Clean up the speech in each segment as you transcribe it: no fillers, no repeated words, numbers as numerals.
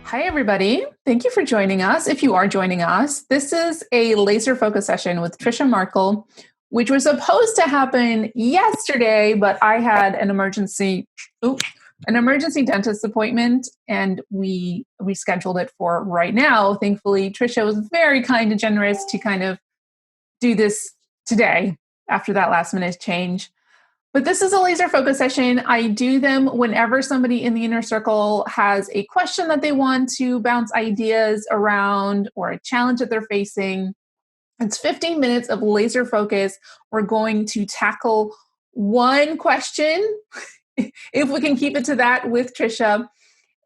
Hi, everybody. Thank you for joining us. If you are joining us, this is a laser focus session with Trisha Markel, which was supposed to happen yesterday, but I had an emergency dentist appointment, and we rescheduled it for right now. Thankfully, Trisha was very kind and generous to kind of do this today after that last minute change. But this is a laser focus session. I do them whenever somebody in the inner circle has a question that they want to bounce ideas around or a challenge that they're facing. It's 15 minutes of laser focus. We're going to tackle one question, if we can keep it to that, with Trisha.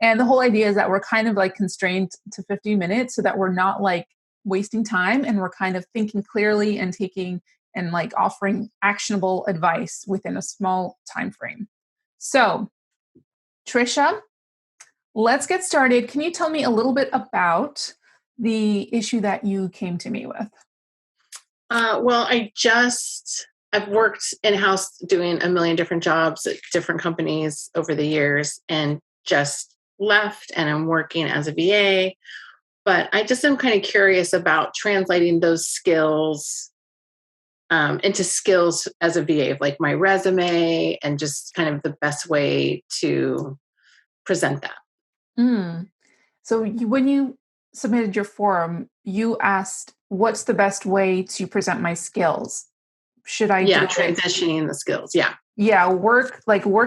And the whole idea is that we're kind of like constrained to 15 minutes so that we're not like wasting time, and we're kind of thinking clearly and taking and like offering actionable advice within a small time frame. So, Trisha, let's get started. Can you tell me a little bit about the issue that you came to me with? Well, I've worked in-house doing a million different jobs at different companies over the years and just left, and I'm working as a VA. But I just am kind of curious about translating those skills into skills as a VA, like my resume, and just kind of the best way to present that. So when you submitted your form, you asked, what's the best way to present my skills? Should I do transitioning the skills. Yeah. Yeah, work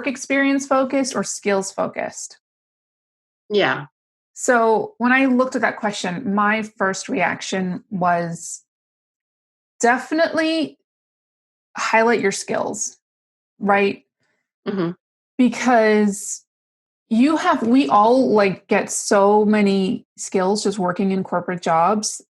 experience focused or skills focused? Yeah. So when I looked at that question, my first reaction was definitely highlight your skills, right? Mm-hmm. Because we all like get so many skills just working in corporate jobs,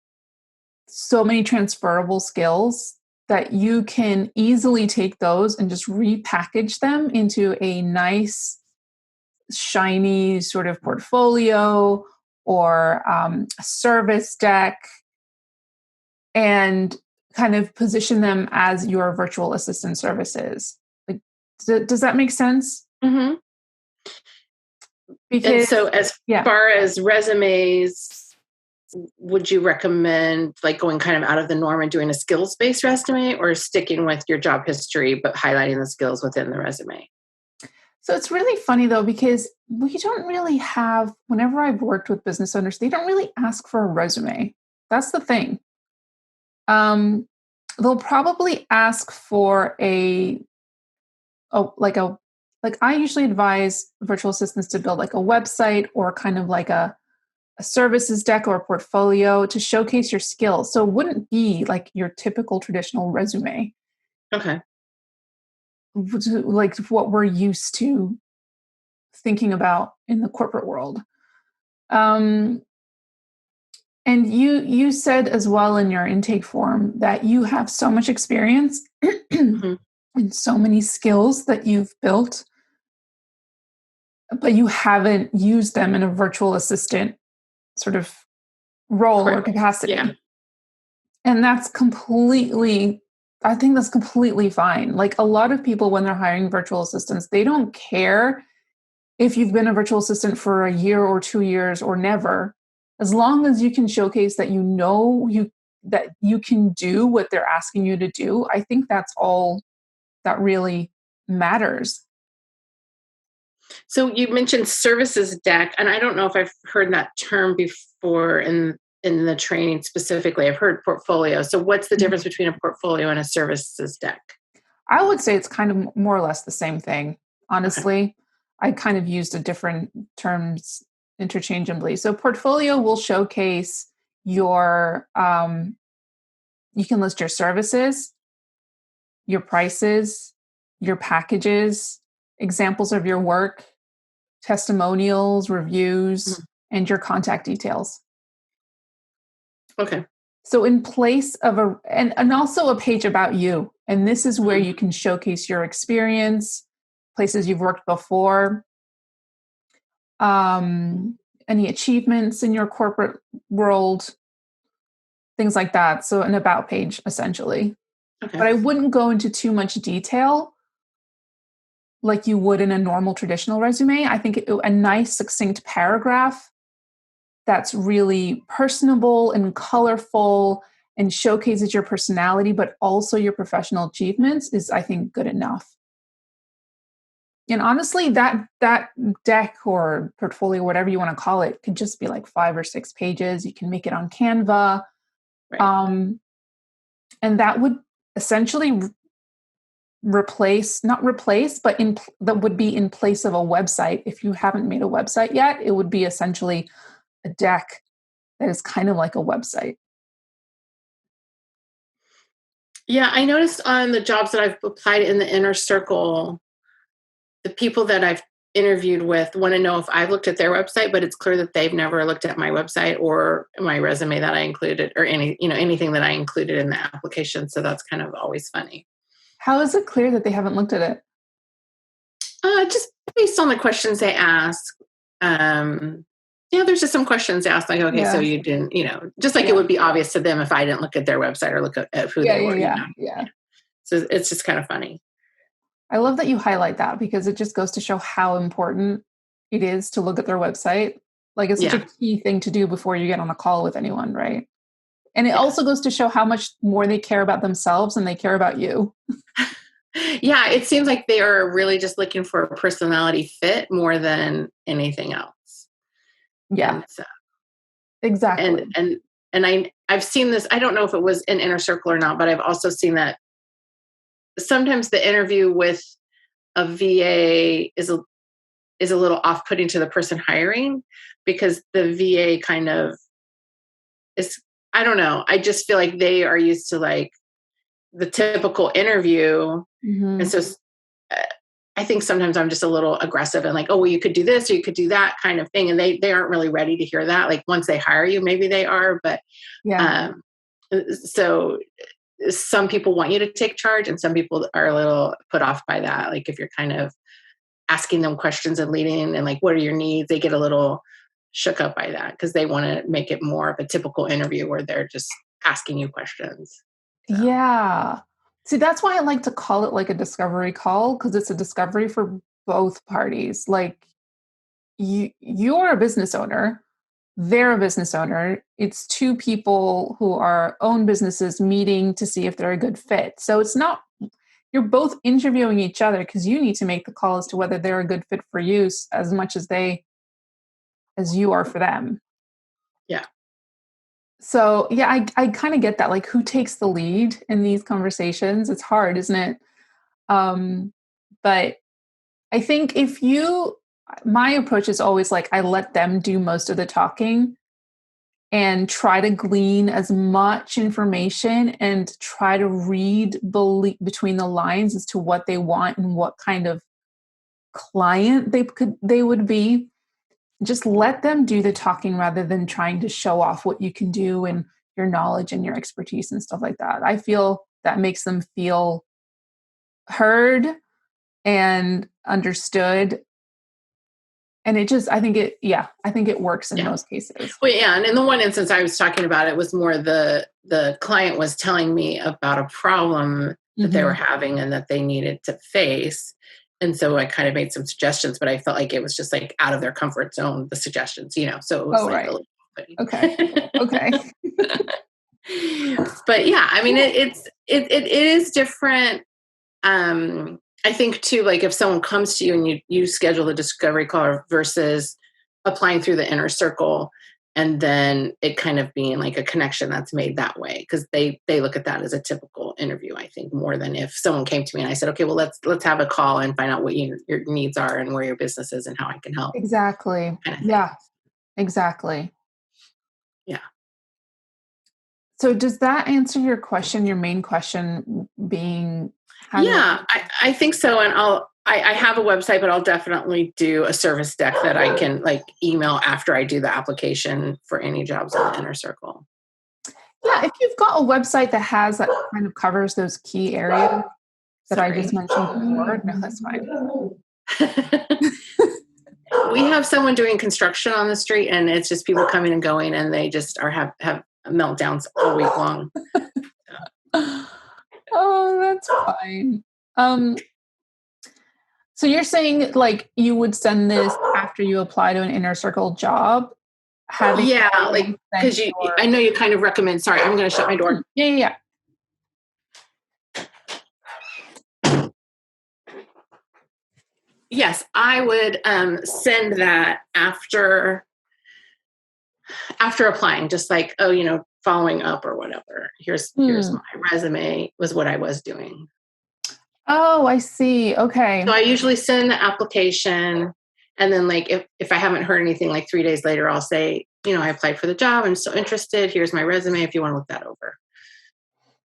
so many transferable skills that you can easily take those and just repackage them into a nice, shiny sort of portfolio or a service deck, and kind of position them as your virtual assistant services. Like, does that make sense? Mm-hmm. Because, and so as far as resumes, would you recommend like going kind of out of the norm and doing a skills-based resume, or sticking with your job history but highlighting the skills within the resume? So it's really funny though, because we don't really have, whenever I've worked with business owners, they don't really ask for a resume. That's the thing. They'll probably ask for like I usually advise virtual assistants to build like a website or kind of like a services deck or a portfolio to showcase your skills. So it wouldn't be like your typical traditional resume. Okay. Like what we're used to thinking about in the corporate world. And you said as well in your intake form that you have so much experience Mm-hmm. and so many skills that you've built, but you haven't used them in a virtual assistant sort of role or capacity. Yeah. And I think that's completely fine. Like a lot of people, when they're hiring virtual assistants, they don't care if you've been a virtual assistant for a year or 2 years or never, as long as you can showcase that that you can do what they're asking you to do. I think that's all that really matters. So you mentioned services deck, and I don't know if I've heard that term before in the training specifically. I've heard portfolio. So what's the difference between a portfolio and a services deck? I would say it's kind of more or less the same thing, honestly. Okay. I kind of used a different terms interchangeably. So portfolio will showcase your, you can list your services, your prices, your packages, examples of your work, testimonials, reviews, and your contact details. Okay. So in place of and also a page about you. And this is where you can showcase your experience, places you've worked before, any achievements in your corporate world, things like that. So an about page, essentially. Okay. But I wouldn't go into too much detail like you would in a normal traditional resume. I think a nice succinct paragraph that's really personable and colorful and showcases your personality, but also your professional achievements is, I think, good enough. And honestly, that deck or portfolio, whatever you want to call it, could just be like 5 or 6 pages. You can make it on Canva. Right. Um, and that would essentially replace, not replace, but that would be in place of a website. If you haven't made a website yet, it would be essentially a deck that is kind of like a website. Yeah, I noticed on the jobs that I've applied in the inner circle, the people that I've interviewed with want to know if I've looked at their website, but it's clear that they've never looked at my website or my resume that I included, or anything that I included in the application. So that's kind of always funny. How is it clear that they haven't looked at it? Just based on the questions they ask. Yeah, there's just some questions asked, like, okay, so you didn't, just like it would be obvious to them if I didn't look at their website or look at who they were. Yeah. So it's just kind of funny. I love that you highlight that, because it just goes to show how important it is to look at their website. Like, it's such a key thing to do before you get on a call with anyone, right? And it also goes to show how much more they care about themselves than they care about you. Yeah, it seems like they are really just looking for a personality fit more than anything else. Yeah. And so, Exactly. and I've seen this, I don't know if it was in Inner Circle or not, but I've also seen that sometimes the interview with a VA is a little off-putting to the person hiring, because the VA kind of is, I don't know, I just feel like they are used to like the typical interview. Mm-hmm. And so I think sometimes I'm just a little aggressive and like, oh, well, you could do this or you could do that kind of thing. And they aren't really ready to hear that. Like, once they hire you, maybe they are, but so some people want you to take charge and some people are a little put off by that. Like, if you're kind of asking them questions and leading and like, what are your needs? They get a little shook up by that because they want to make it more of a typical interview where they're just asking you questions. So. Yeah. See, that's why I like to call it like a discovery call, because it's a discovery for both parties. Like, you're a business owner, they're a business owner. It's two people who are own businesses meeting to see if they're a good fit. So it's not, you're both interviewing each other because you need to make the call as to whether they're a good fit for you as much as you are for them. Yeah. So yeah, I kind of get that. Like, who takes the lead in these conversations? It's hard, isn't it? But I think my approach is always like, I let them do most of the talking and try to glean as much information and try to read between the lines as to what they want and what kind of client they would be. Just let them do the talking rather than trying to show off what you can do and your knowledge and your expertise and stuff like that. I feel that makes them feel heard and understood. And I think it works in most cases. Well, yeah. And in the one instance I was talking about, it was more the client was telling me about a problem that they were having and that they needed to face. And so I kind of made some suggestions, but I felt like it was just like out of their comfort zone, the suggestions, so it was like right. a little funny. Okay. But yeah, I mean, it is different. I think too, like if someone comes to you and you schedule a discovery call versus applying through the inner circle, and then it kind of being like a connection that's made that way, because they look at that as a typical interview, I think, more than if someone came to me and I said, okay, well, let's have a call and find out what your needs are and where your business is and how I can help. Exactly. Kind of yeah, exactly. Yeah. So does that answer your question, your main question being? I think so. And I have a website, but I'll definitely do a service deck that I can like email after I do the application for any jobs in the inner circle. Yeah, if you've got a website that kind of covers those key areas that I just mentioned before, no, that's fine. We have someone doing construction on the street, and it's just people coming and going, and they just have meltdowns all week long. Oh, that's fine. So you're saying like you would send this after you apply to an inner circle job? having Yeah, like, because I know you kind of recommend, sorry, I'm going to shut my door. Yeah. Yes, I would send that after applying, just like, following up or whatever. Here's my resume was what I was doing. Oh, I see. Okay. So I usually send the application, and then like if I haven't heard anything, like 3 days later, I'll say, I applied for the job. I'm so interested. Here's my resume if you want to look that over.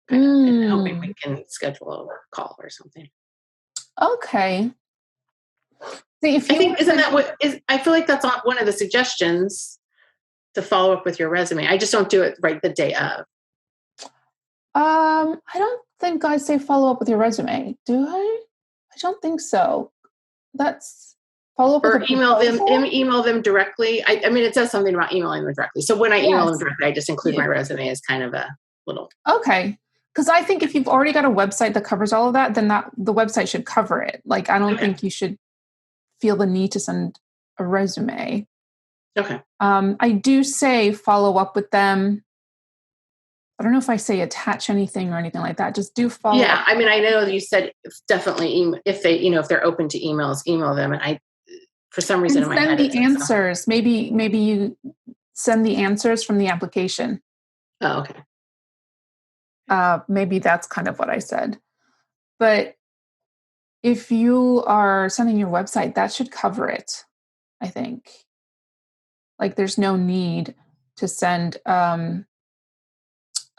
And hoping we can schedule a call or something. Okay. See, if I think isn't that what is? I feel like that's one of the suggestions to follow up with your resume. I just don't do it right the day of. I don't think I say follow up with your resume. Do I? I don't think so. That's follow up or with email them directly. I mean, it says something about emailing them directly. So when I email them directly, I just include my resume as kind of a little. Okay. Because I think if you've already got a website that covers all of that, then the website should cover it. Like, I don't think you should feel the need to send a resume. Okay. I do say follow up with them. I don't know if I say attach anything or anything like that. Just do follow up. Yeah. I mean, I know you said definitely if they, if they're open to emails, email them. And for some reason in my head, send the answers. Maybe you send the answers from the application. Oh, okay. Maybe that's kind of what I said. But if you are sending your website, that should cover it, I think. Like, there's no need to send a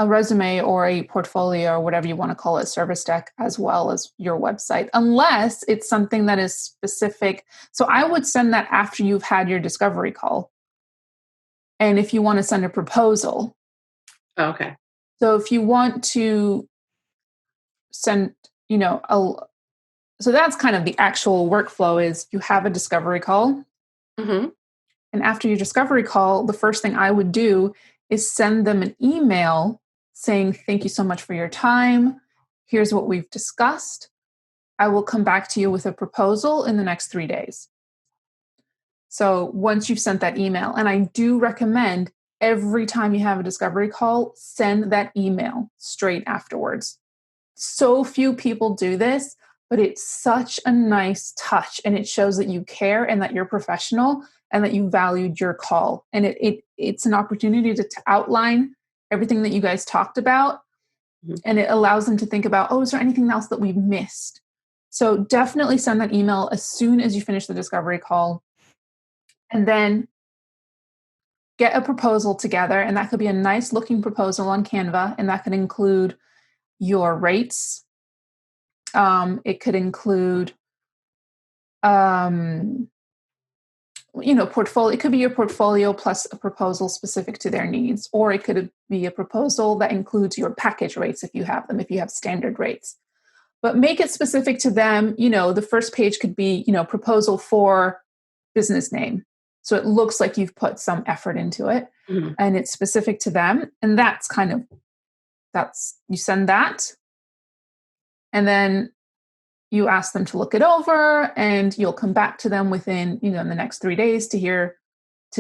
resume or a portfolio or whatever you want to call it, service deck, as well as your website, unless it's something that is specific. So I would send that after you've had your discovery call. And if you want to send a proposal. Okay. So if you want to send, so that's kind of the actual workflow is you have a discovery call. Mm-hmm. And after your discovery call, the first thing I would do is send them an email saying, thank you so much for your time. Here's what we've discussed. I will come back to you with a proposal in the next 3 days. So once you've sent that email, and I do recommend every time you have a discovery call, send that email straight afterwards. So few people do this, but it's such a nice touch, and it shows that you care and that you're professional and that you valued your call. And it's an opportunity to outline everything that you guys talked about. Mm-hmm. And it allows them to think about, is there anything else that we've missed? So definitely send that email as soon as you finish the discovery call. And then get a proposal together. And that could be a nice looking proposal on Canva. And that could include your rates. It could include, portfolio. It could be your portfolio plus a proposal specific to their needs, or it could be a proposal that includes your package rates if you have them, if you have standard rates. But make it specific to them. The first page could be, proposal for business name. So it looks like you've put some effort into it, mm-hmm. and it's specific to them. And you send that. And then you ask them to look it over, and you'll come back to them within, in the next 3 days to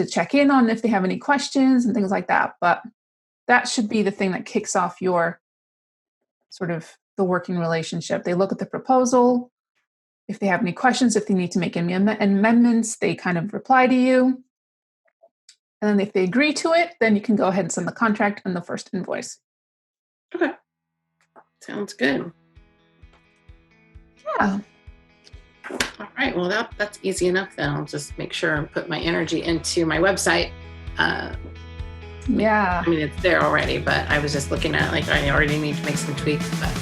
check in on if they have any questions and things like that. But that should be the thing that kicks off your sort of the working relationship. They look at the proposal. If they have any questions, if they need to make any amendments, they kind of reply to you. And then if they agree to it, then you can go ahead and send the contract and the first invoice. Okay. Sounds good. Yeah. All right. Well, that's easy enough then. I'll just make sure and put my energy into my website. Yeah. I mean, it's there already, but I was just looking at I already need to make some tweaks, but